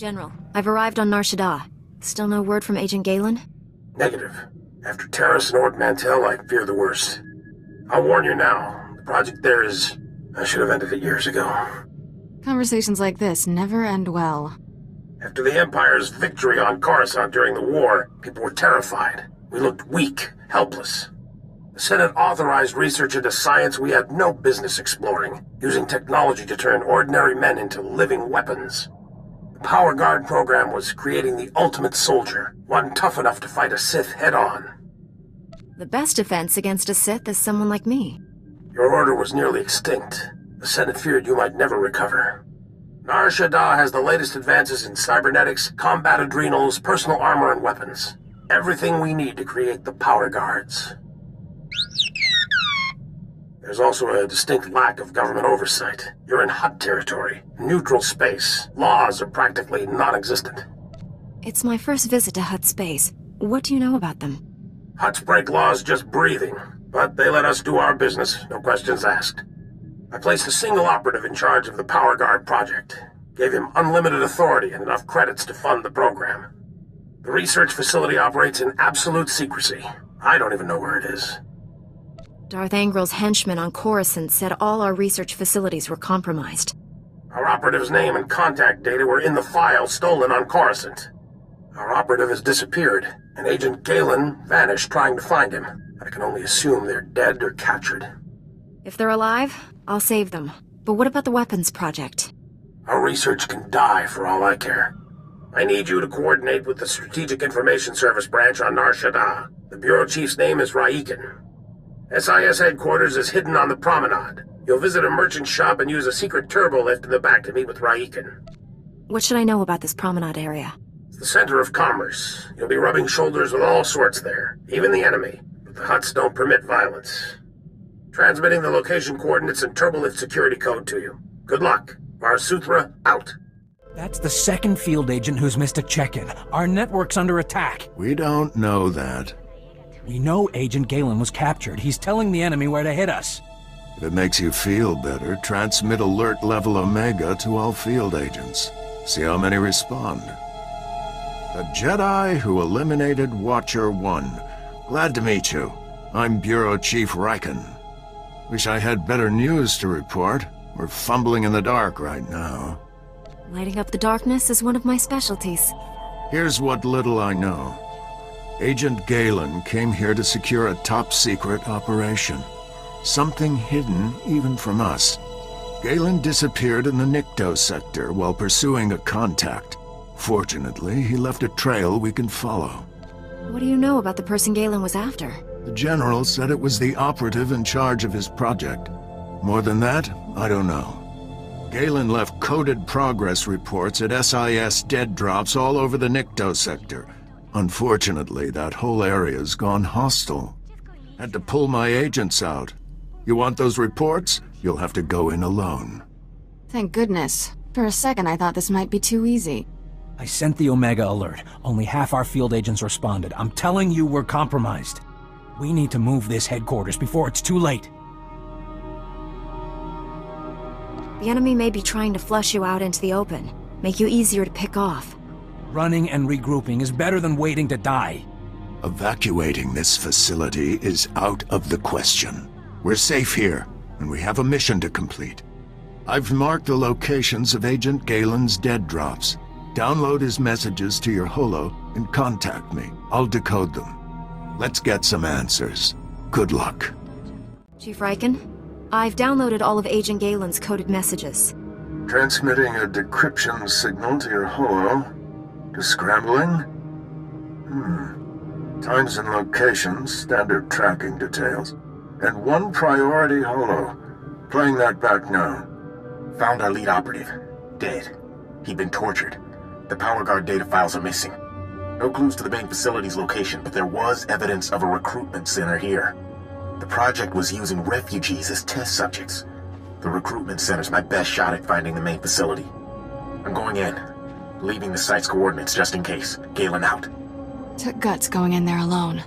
General, I've arrived on Nar Shaddaa. Still no word from Agent Galen? Negative. After Terrace and Ord Mantell, I fear the worst. I'll warn you now. The project there is... I should have ended it years ago. Conversations like this never end well. After the Empire's victory on Coruscant during the war, people were terrified. We looked weak, helpless. The Senate authorized research into science we had no business exploring, using technology to turn ordinary men into living weapons. The Power Guard program was creating the ultimate soldier, one tough enough to fight a Sith head-on. The best defense against a Sith is someone like me. Your order was nearly extinct. The Senate feared you might never recover. Nar Shaddaa has the latest advances in cybernetics, combat adrenals, personal armor, and weapons. Everything we need to create the Power Guards. There's also a distinct lack of government oversight. You're in Hutt territory, neutral space. Laws are practically non-existent. It's my first visit to Hutt space. What do you know about them? Hutts break laws just breathing, but they let us do our business, no questions asked. I placed a single operative in charge of the Power Guard project. Gave him unlimited authority and enough credits to fund the program. The research facility operates in absolute secrecy. I don't even know where it is. Darth Angril's henchmen on Coruscant said all our research facilities were compromised. Our operative's name and contact data were in the file stolen on Coruscant. Our operative has disappeared, and Agent Galen vanished trying to find him. I can only assume they're dead or captured. If they're alive, I'll save them. But what about the weapons project? Our research can die for all I care. I need you to coordinate with the Strategic Information Service branch on Nar Shaddaa. The Bureau Chief's name is Raiken. SIS headquarters is hidden on the promenade. You'll visit a merchant shop and use a secret turbo lift in the back to meet with Raiken. What should I know about this promenade area? It's the center of commerce. You'll be rubbing shoulders with all sorts there, even the enemy. But the Hutts don't permit violence. Transmitting the location coordinates and turbolift security code to you. Good luck. Varsuthra, out. That's the second field agent who's missed a check-in. Our network's under attack. We don't know that. We know Agent Galen was captured. He's telling the enemy where to hit us. If it makes you feel better, transmit alert level Omega to all field agents. See how many respond. A Jedi who eliminated Watcher 1. Glad to meet you. I'm Bureau Chief Raiken. Wish I had better news to report. We're fumbling in the dark right now. Lighting up the darkness is one of my specialties. Here's what little I know. Agent Galen came here to secure a top-secret operation. Something hidden even from us. Galen disappeared in the Nikto sector while pursuing a contact. Fortunately, he left a trail we can follow. What do you know about the person Galen was after? The General said it was the operative in charge of his project. More than that, I don't know. Galen left coded progress reports at SIS dead drops all over the Nikto sector. Unfortunately, that whole area's gone hostile. Had to pull my agents out. You want those reports? You'll have to go in alone. Thank goodness. For a second I thought this might be too easy. I sent the Omega alert. Only half our field agents responded. I'm telling you we're compromised. We need to move this headquarters before it's too late. The enemy may be trying to flush you out into the open, make you easier to pick off. Running and regrouping is better than waiting to die. Evacuating this facility is out of the question. We're safe here, and we have a mission to complete. I've marked the locations of Agent Galen's dead drops. Download his messages to your holo and contact me. I'll decode them. Let's get some answers. Good luck. Chief Raiken, I've downloaded all of Agent Galen's coded messages. Transmitting a decryption signal to your holo. Scrambling? Times and locations, standard tracking details. And one priority holo. Playing that back now. Found our lead operative. Dead. He'd been tortured. The Power Guard data files are missing. No clues to the main facility's location, but there was evidence of a recruitment center here. The project was using refugees as test subjects. The recruitment center's my best shot at finding the main facility. I'm going in. Leaving the site's coordinates just in case. Galen out. Took guts going in there alone.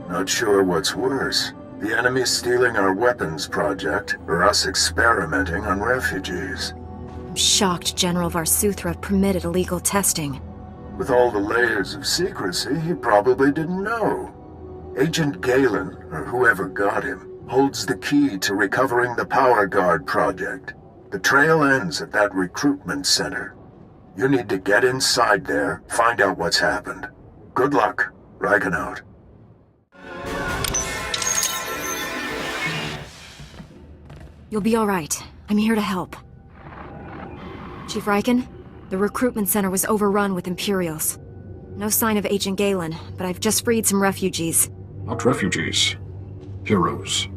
Not sure what's worse. The enemy stealing our weapons project, or us experimenting on refugees. I'm shocked General Varsuthra permitted illegal testing. With all the layers of secrecy, he probably didn't know. Agent Galen, or whoever got him, holds the key to recovering the Power Guard project. The trail ends at that recruitment center. You need to get inside there, find out what's happened. Good luck. Riken out. You'll be all right. I'm here to help. Chief Riken, the recruitment center was overrun with Imperials. No sign of Agent Galen, but I've just freed some refugees. Not refugees. Heroes.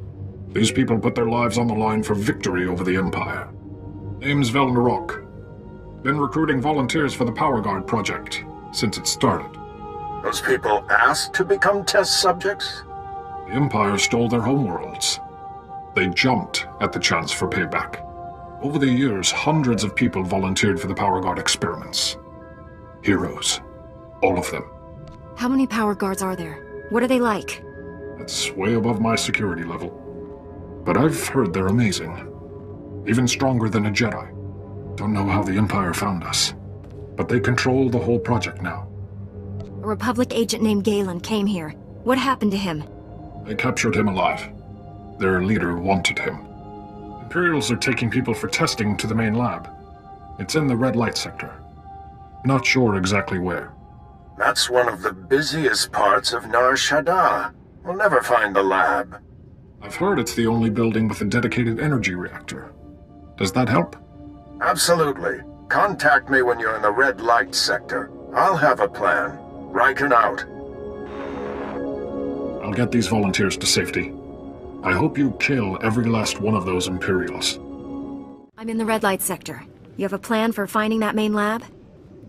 These people put their lives on the line for victory over the Empire. Name's Velnarok. Been recruiting volunteers for the Power Guard project since it started. Those people asked to become test subjects? The Empire stole their homeworlds. They jumped at the chance for payback. Over the years, hundreds of people volunteered for the Power Guard experiments. Heroes. All of them. How many Power Guards are there? What are they like? That's way above my security level. But I've heard they're amazing. Even stronger than a Jedi. Don't know how the Empire found us. But they control the whole project now. A Republic agent named Galen came here. What happened to him? They captured him alive. Their leader wanted him. Imperials are taking people for testing to the main lab. It's in the red light sector. Not sure exactly where. That's one of the busiest parts of Nar Shaddaa. We'll never find the lab. I've heard it's the only building with a dedicated energy reactor. Does that help? Absolutely. Contact me when you're in the red light sector. I'll have a plan. Riken out. I'll get these volunteers to safety. I hope you kill every last one of those Imperials. I'm in the red light sector. You have a plan for finding that main lab?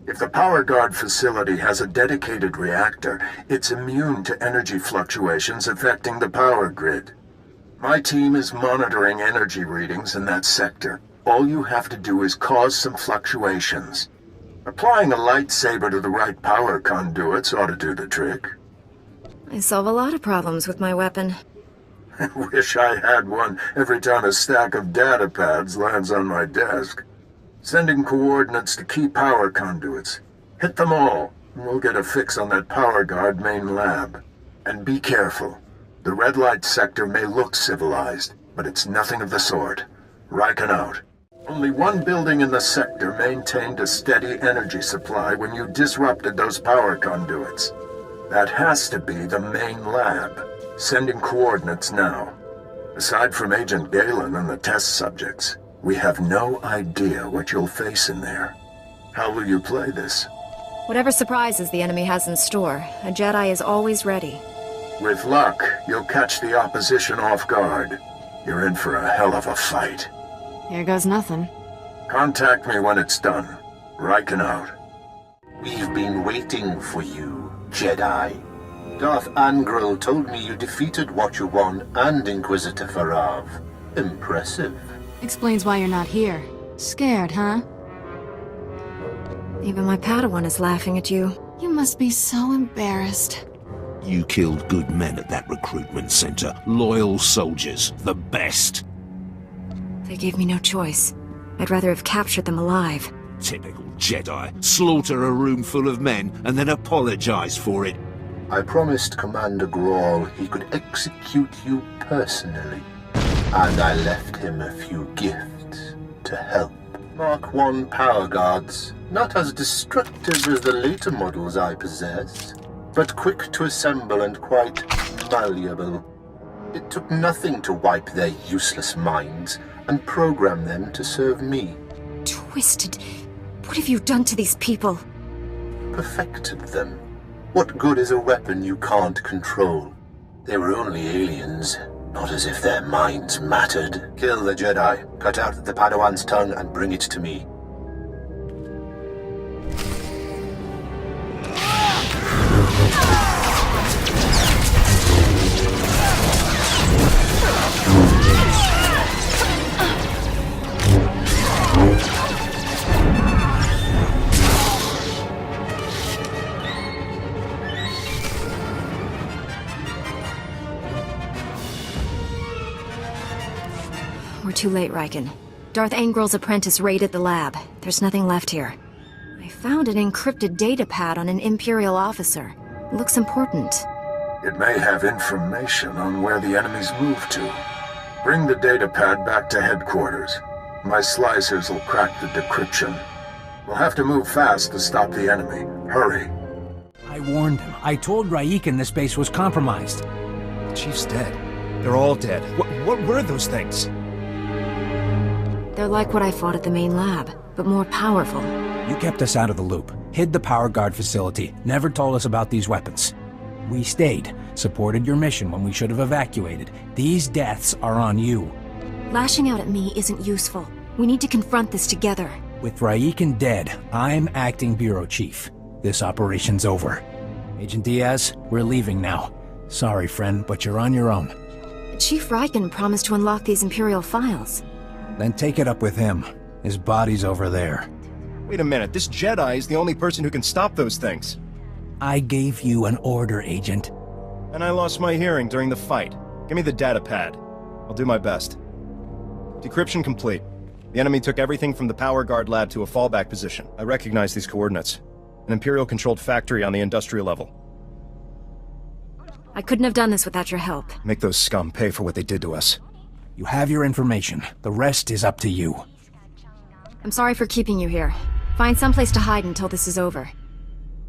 If the Power Guard facility has a dedicated reactor, it's immune to energy fluctuations affecting the power grid. My team is monitoring energy readings in that sector. All you have to do is cause some fluctuations. Applying a lightsaber to the right power conduits ought to do the trick. I solve a lot of problems with my weapon. I wish I had one every time a stack of data pads lands on my desk. Sending coordinates to key power conduits. Hit them all, and we'll get a fix on that Power Guard main lab. And be careful. The red light sector may look civilized, but it's nothing of the sort. Riken out. Only one building in the sector maintained a steady energy supply when you disrupted those power conduits. That has to be the main lab. Sending coordinates now. Aside from Agent Galen and the test subjects, we have no idea what you'll face in there. How will you play this? Whatever surprises the enemy has in store, a Jedi is always ready. With luck, you'll catch the opposition off guard. You're in for a hell of a fight. Here goes nothing. Contact me when it's done. Riken out. We've been waiting for you, Jedi. Darth Angrel told me you defeated Watcher 1 and Inquisitor Farav. Impressive. Explains why you're not here. Scared, huh? Even my Padawan is laughing at you. You must be so embarrassed. You killed good men at that recruitment center. Loyal soldiers. The best. They gave me no choice. I'd rather have captured them alive. Typical Jedi. Slaughter a room full of men and then apologize for it. I promised Commander Grawl he could execute you personally. And I left him a few gifts to help. Mark 1 power guards, not as destructive as the later models I possess, but quick to assemble and quite malleable. It took nothing to wipe their useless minds and program them to serve me. Twisted. What have you done to these people? Perfected them. What good is a weapon you can't control? They were only aliens, not as if their minds mattered. Kill the Jedi, cut out the Padawan's tongue and bring it to me. We're too late, Riken. Darth Angrel's apprentice raided the lab. There's nothing left here. I found an encrypted data pad on an Imperial officer. It looks important. It may have information on where the enemies moved to. Bring the data pad back to headquarters. My slicers will crack the decryption. We'll have to move fast to stop the enemy. Hurry. I warned him. I told Raiken this base was compromised. The Chief's dead. They're all dead. What were those things? They're like what I fought at the main lab, but more powerful. You kept us out of the loop, hid the power guard facility, never told us about these weapons. We stayed, supported your mission when we should have evacuated. These deaths are on you. Lashing out at me isn't useful. We need to confront this together. With Raiken dead, I'm acting bureau chief. This operation's over. Agent Diaz, we're leaving now. Sorry, friend, but you're on your own. Chief Raiken promised to unlock these Imperial files. Then take it up with him. His body's over there. Wait a minute, this Jedi is the only person who can stop those things. I gave you an order, Agent. And I lost my hearing during the fight. Give me the data pad. I'll do my best. Decryption complete. The enemy took everything from the power guard lab to a fallback position. I recognize these coordinates. An Imperial-controlled factory on the industrial level. I couldn't have done this without your help. Make those scum pay for what they did to us. You have your information. The rest is up to you. I'm sorry for keeping you here. Find someplace to hide until this is over.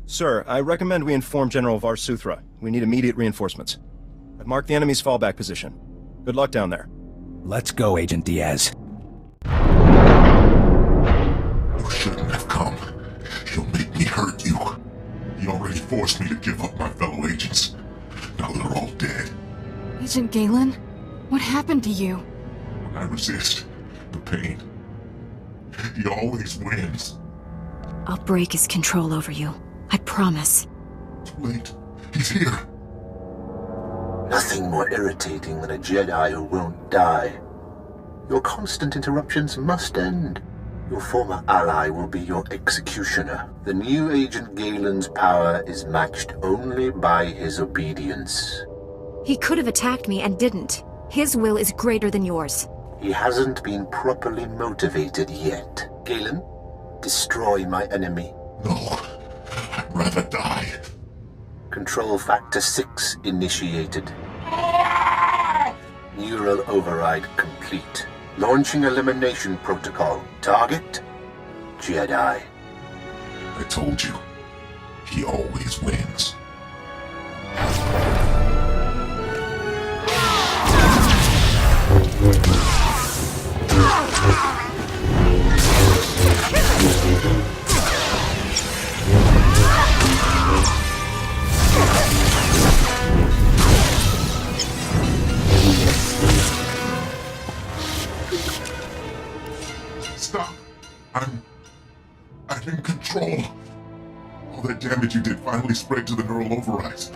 Sir, I recommend we inform General Varsuthra. We need immediate reinforcements. I've marked the enemy's fallback position. Good luck down there. Let's go, Agent Diaz. You shouldn't have come. You'll make me hurt you. You already forced me to give up my fellow agents. Now they're all dead. Agent Galen? What happened to you? When I resist the pain, he always wins. I'll break his control over you. I promise. Too late. He's here. Nothing more irritating than a Jedi who won't die. Your constant interruptions must end. Your former ally will be your executioner. The new Agent Galen's power is matched only by his obedience. He could have attacked me and didn't. His will is greater than yours. He hasn't been properly motivated yet. Galen, destroy my enemy. No. I'd rather die. Control Factor 6 initiated. Neural override complete. Launching elimination protocol. Target? Jedi. I told you. He always wins. Stop. I'm in control. All that damage you did finally spread to the neural overrides.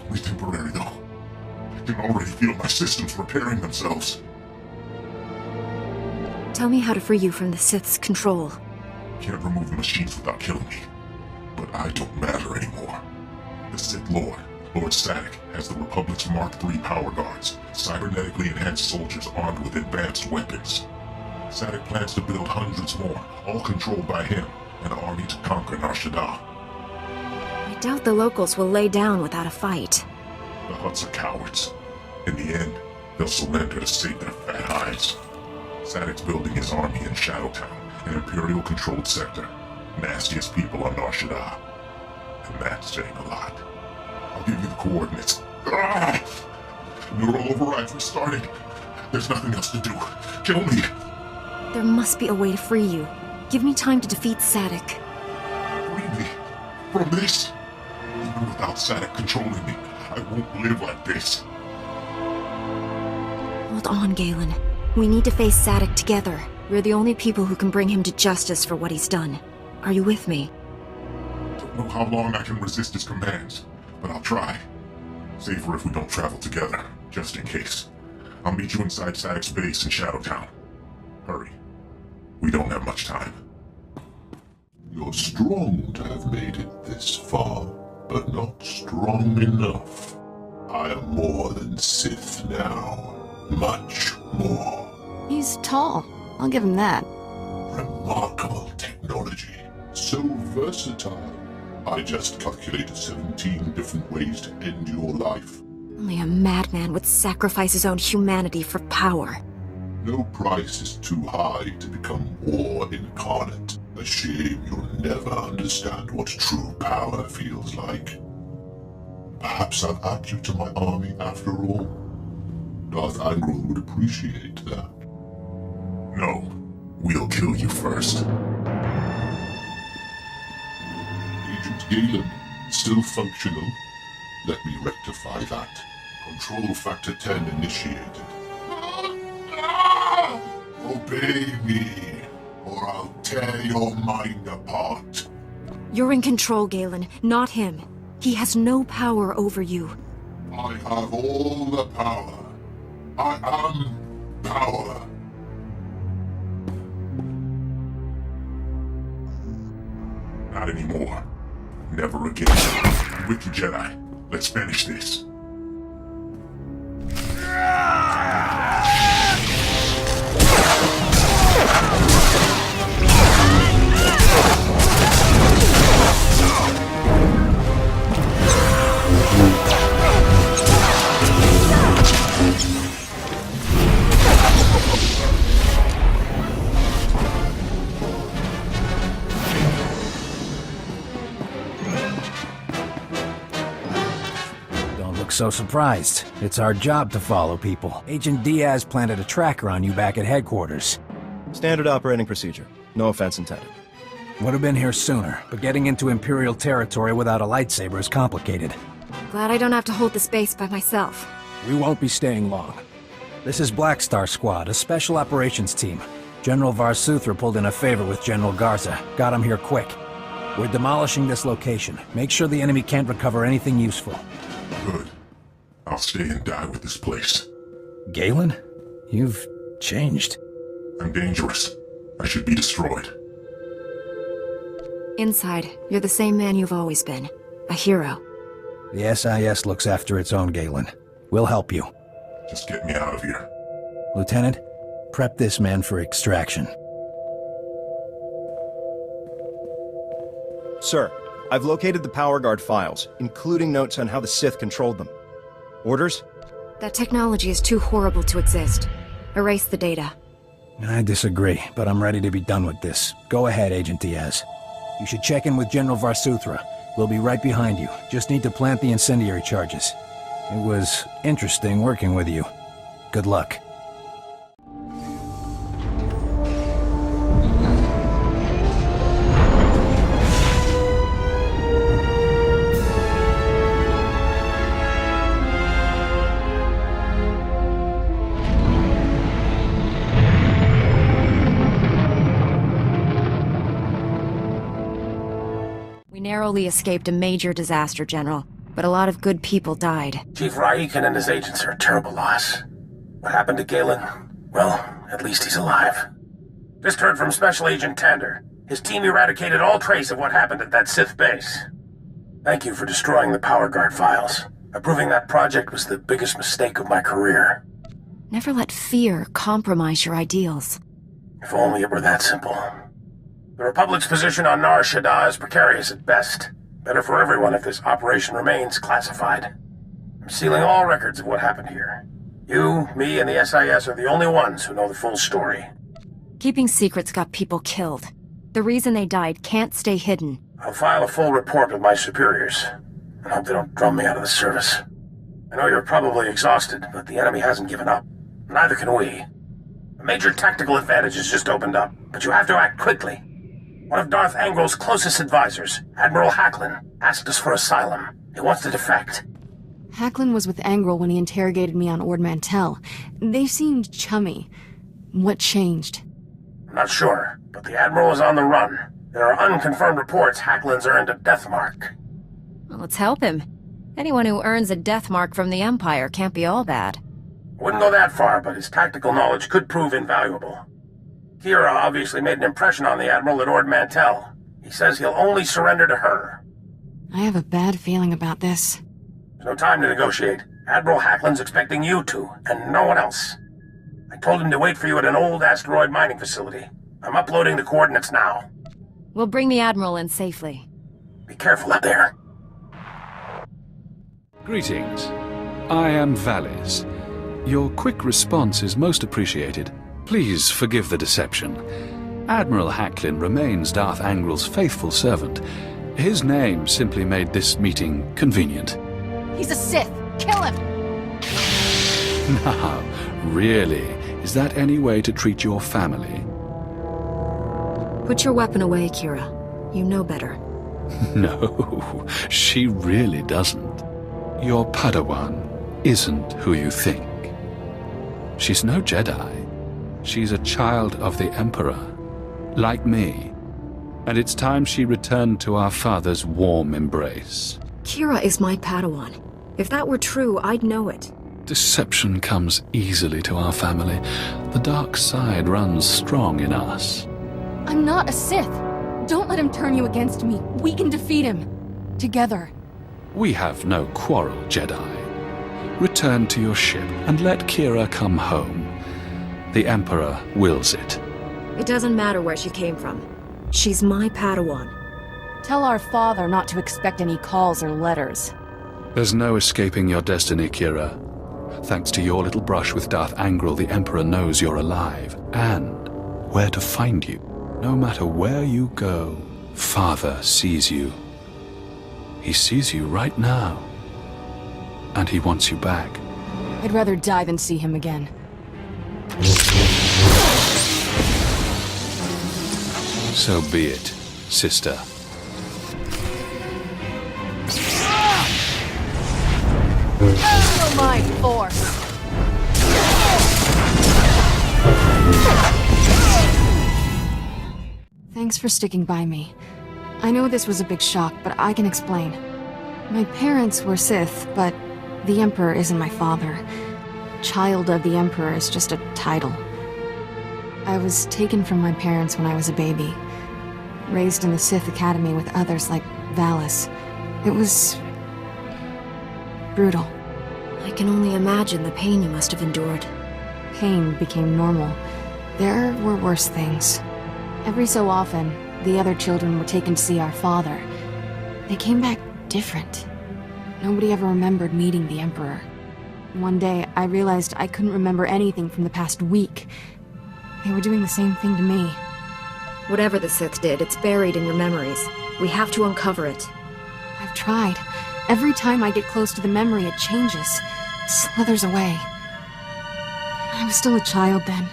Only temporary, though. I can already feel my systems repairing themselves. Tell me how to free you from the Sith's control. Can't remove the machines without killing me. But I don't matter anymore. The Sith Lord, Lord Sadek, has the Republic's Mark III power guards, cybernetically enhanced soldiers armed with advanced weapons. Sadek plans to build hundreds more, all controlled by him, an army to conquer Nar Shaddaa. I doubt the locals will lay down without a fight. The Hutts are cowards. In the end, they'll surrender to save their fat hides. Sadek's building his army in Shadowtown, an Imperial-controlled sector. Nastiest people on Nar Shaddaa. And that's saying a lot. I'll give you the coordinates. Ah! Neural overrides restarting. There's nothing else to do. Kill me! There must be a way to free you. Give me time to defeat Sadek. Free me from this? Even without Sadek controlling me, I won't live like this. Hold on, Galen. We need to face Sadek together. We're the only people who can bring him to justice for what he's done. Are you with me? Don't know how long I can resist his commands, but I'll try. Safer if we don't travel together, just in case. I'll meet you inside Sadek's base in Shadowtown. Hurry. We don't have much time. You're strong to have made it this far, but not strong enough. I am more than Sith now. Much more. He's tall. I'll give him that. Remarkable technology. So versatile. I just calculated 17 different ways to end your life. Only a madman would sacrifice his own humanity for power. No price is too high to become war incarnate. A shame you'll never understand what true power feels like. Perhaps I'll add you to my army after all. Darth Angral would appreciate that. No, we'll kill you first. Agent Galen, still functional? Let me rectify that. Control Factor 10 initiated. Obey me, or I'll tear your mind apart. You're in control, Galen, not him. He has no power over you. I have all the power. I am power. Not anymore. Never again. Wicked Jedi, let's finish this. So surprised. It's our job to follow people. Agent Diaz planted a tracker on you back at headquarters. Standard operating procedure. No offense intended. Would have been here sooner, but getting into Imperial territory without a lightsaber is complicated. Glad I don't have to hold this base by myself. We won't be staying long. This is Black Star Squad, a special operations team. General Varsuthra pulled in a favor with General Garza. Got him here quick. We're demolishing this location. Make sure the enemy can't recover anything useful. Good. I'll stay and die with this place. Galen? You've changed. I'm dangerous. I should be destroyed. Inside, you're the same man you've always been. A hero. The SIS looks after its own, Galen. We'll help you. Just get me out of here. Lieutenant, prep this man for extraction. Sir, I've located the Power Guard files, including notes on how the Sith controlled them. Orders? That technology is too horrible to exist. Erase the data. I disagree, but I'm ready to be done with this. Go ahead, Agent Diaz. You should check in with General Varsuthra. We'll be right behind you. Just need to plant the incendiary charges. It was interesting working with you. Good luck. Narrowly escaped a major disaster, General, but a lot of good people died. Chief Raiken and his agents are a terrible loss. What happened to Galen? Well, at least he's alive. Just heard from Special Agent Tander. His team eradicated all trace of what happened at that Sith base. Thank you for destroying the Power Guard files. Approving that project was the biggest mistake of my career. Never let fear compromise your ideals. If only it were that simple. The Republic's position on Nar Shaddaa is precarious at best. Better for everyone if this operation remains classified. I'm sealing all records of what happened here. You, me, and the SIS are the only ones who know the full story. Keeping secrets got people killed. The reason they died can't stay hidden. I'll file a full report with my superiors, and hope they don't drum me out of the service. I know you're probably exhausted, but the enemy hasn't given up. Neither can we. A major tactical advantage has just opened up, but you have to act quickly. One of Darth Angral's closest advisors, Admiral Hacklin, asked us for asylum. He wants to defect. Hacklin was with Angral when he interrogated me on Ord Mantell. They seemed chummy. What changed? I'm not sure, but the Admiral is on the run. There are unconfirmed reports Hacklin's earned a death mark. Well, let's help him. Anyone who earns a death mark from the Empire can't be all bad. I wouldn't go that far, but his tactical knowledge could prove invaluable. Kira obviously made an impression on the Admiral at Ord Mantell. He says he'll only surrender to her. I have a bad feeling about this. There's no time to negotiate. Admiral Hacklin's expecting you to, and no one else. I I told him to wait for you at an old asteroid mining facility. I'm uploading the coordinates now. We'll bring the Admiral in safely. Be careful out there. Greetings. I am Valis. Your quick response is most appreciated. Please forgive the deception. Admiral Hacklin remains Darth Angrel's faithful servant. His name simply made this meeting convenient. He's a Sith! Kill him! Now, really, is that any way to treat your family? Put your weapon away, Kira. You know better. No, she really doesn't. Your Padawan isn't who you think. She's no Jedi. She's a child of the Emperor, like me. And it's time she returned to our father's warm embrace. Kira is my Padawan. If that were true, I'd know it. Deception comes easily to our family. The dark side runs strong in us. I'm not a Sith. Don't let him turn you against me. We can defeat him. Together. We have no quarrel, Jedi. Return to your ship and let Kira come home. The Emperor wills it. It doesn't matter where she came from. She's my Padawan. Tell our father not to expect any calls or letters. There's no escaping your destiny, Kira. Thanks to your little brush with Darth Angrel, the Emperor knows you're alive, and where to find you. No matter where you go, Father sees you. He sees you right now. And he wants you back. I'd rather die than see him again. So be it, sister. Feel my force! Thanks for sticking by me. I know this was a big shock, but I can explain. My parents were Sith, but the Emperor isn't my father. Child of the Emperor is just a title. I was taken from my parents when I was a baby. Raised in the Sith Academy with others like Valis. It was brutal. I can only imagine the pain you must have endured. Pain became normal. There were worse things. Every so often, the other children were taken to see our father. They came back different. Nobody ever remembered meeting the Emperor. One day, I realized I couldn't remember anything from the past week. They were doing the same thing to me. Whatever the Sith did, it's buried in your memories. We have to uncover it. I've tried. Every time I get close to the memory, it changes. Slithers away. I was still a child then.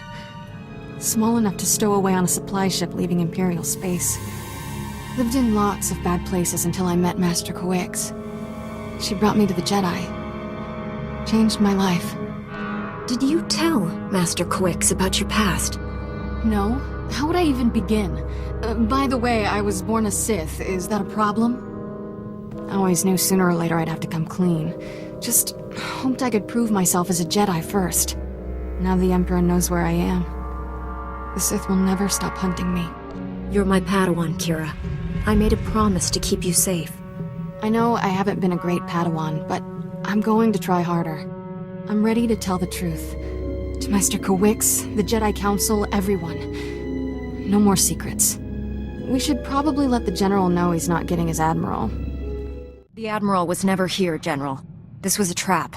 Small enough to stow away on a supply ship leaving Imperial space. Lived in lots of bad places until I met Master Coix. She brought me to the Jedi. Changed my life. Did you tell Master Coix about your past? No. How would I even begin? By the way, I was born a Sith. Is that a problem? I always knew sooner or later I'd have to come clean. Just hoped I could prove myself as a Jedi first. Now the Emperor knows where I am. The Sith will never stop hunting me. You're my Padawan, Kira. I made a promise to keep you safe. I know I haven't been a great Padawan, but I'm going to try harder. I'm ready to tell the truth. To Master Coix, the Jedi Council, everyone. No more secrets. We should probably let the General know he's not getting his Admiral. The Admiral was never here, General. This was a trap.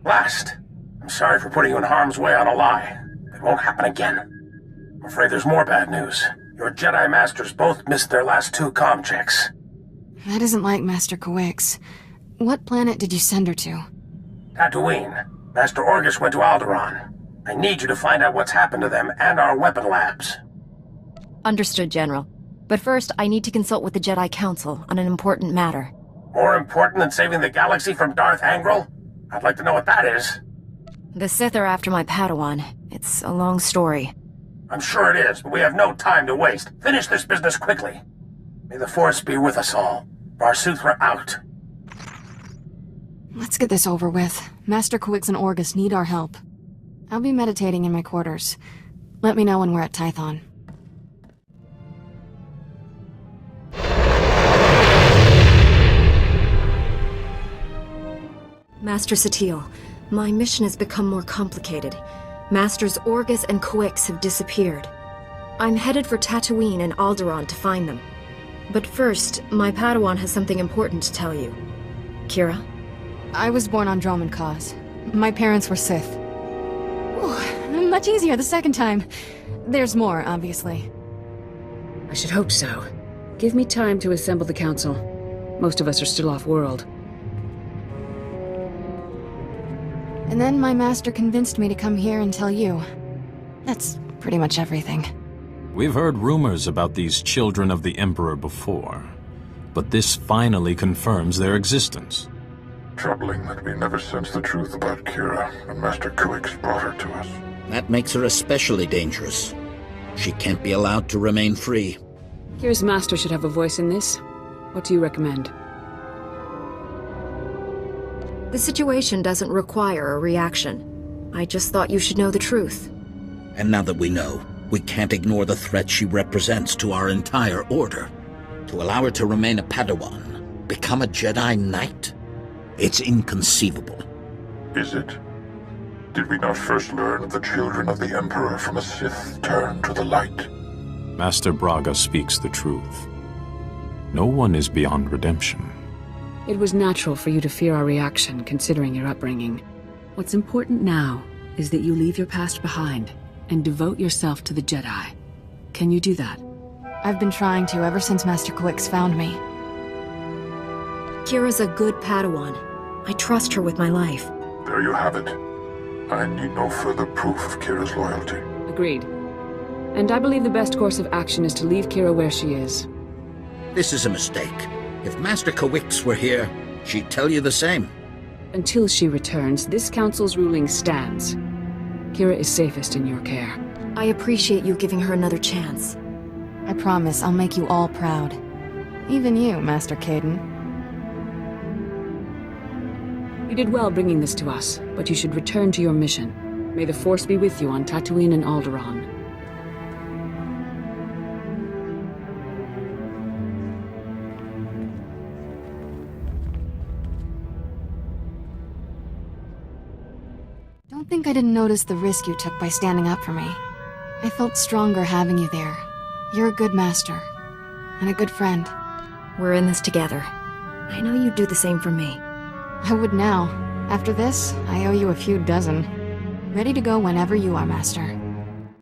Last. I'm sorry for putting you in harm's way on a lie. It won't happen again. I'm afraid there's more bad news. Your Jedi Masters both missed their last 2 comm checks. That isn't like Master Coix. What planet did you send her to? Tatooine. Master Orgus went to Alderaan. I need you to find out what's happened to them and our weapon labs. Understood, General. But first, I need to consult with the Jedi Council on an important matter. More important than saving the galaxy from Darth Angrel? I'd like to know what that is. The Sith are after my Padawan. It's a long story. I'm sure it is, but we have no time to waste. Finish this business quickly. May the Force be with us all. SWTOR out. Let's get this over with. Master Coix and Orgus need our help. I'll be meditating in my quarters. Let me know when we're at Tython. Master SWTOR, my mission has become more complicated. Masters Orgus and Quix have disappeared. I'm headed for Tatooine and Alderaan to find them. But first, my Padawan has something important to tell you. Kira? I was born on Droman cause. My parents were Sith. Ooh, much easier the second time. There's more, obviously. I should hope so. Give me time to assemble the council. Most of us are still off-world. And then my master convinced me to come here and tell you. That's pretty much everything. We've heard rumors about these children of the Emperor before, but this finally confirms their existence. Troubling that we never sensed the truth about Kira when Master Quix brought her to us. That makes her especially dangerous. She can't be allowed to remain free. Kira's master should have a voice in this. What do you recommend? The situation doesn't require a reaction. I just thought you should know the truth. And now that we know, we can't ignore the threat she represents to our entire order. To allow her to remain a Padawan, become a Jedi Knight? It's inconceivable. Is it? Did we not first learn of the children of the Emperor from a Sith turned to the light? Master Braga speaks the truth. No one is beyond redemption. It was natural for you to fear our reaction, considering your upbringing. What's important now is that you leave your past behind and devote yourself to the Jedi. Can you do that? I've been trying to ever since Master Quix found me. Kira's a good Padawan. I trust her with my life. There you have it. I need no further proof of Kira's loyalty. Agreed. And I believe the best course of action is to leave Kira where she is. This is a mistake. If Master Quix were here, she'd tell you the same. Until she returns, this council's ruling stands. Kira is safest in your care. I appreciate you giving her another chance. I promise I'll make you all proud. Even you, Master Caden. You did well bringing this to us, but you should return to your mission. May the Force be with you on Tatooine and Alderaan. Don't think I didn't notice the risk you took by standing up for me. I felt stronger having you there. You're a good master. And a good friend. We're in this together. I know you'd do the same for me. I would now. After this, I owe you a few dozen. Ready to go whenever you are, Master.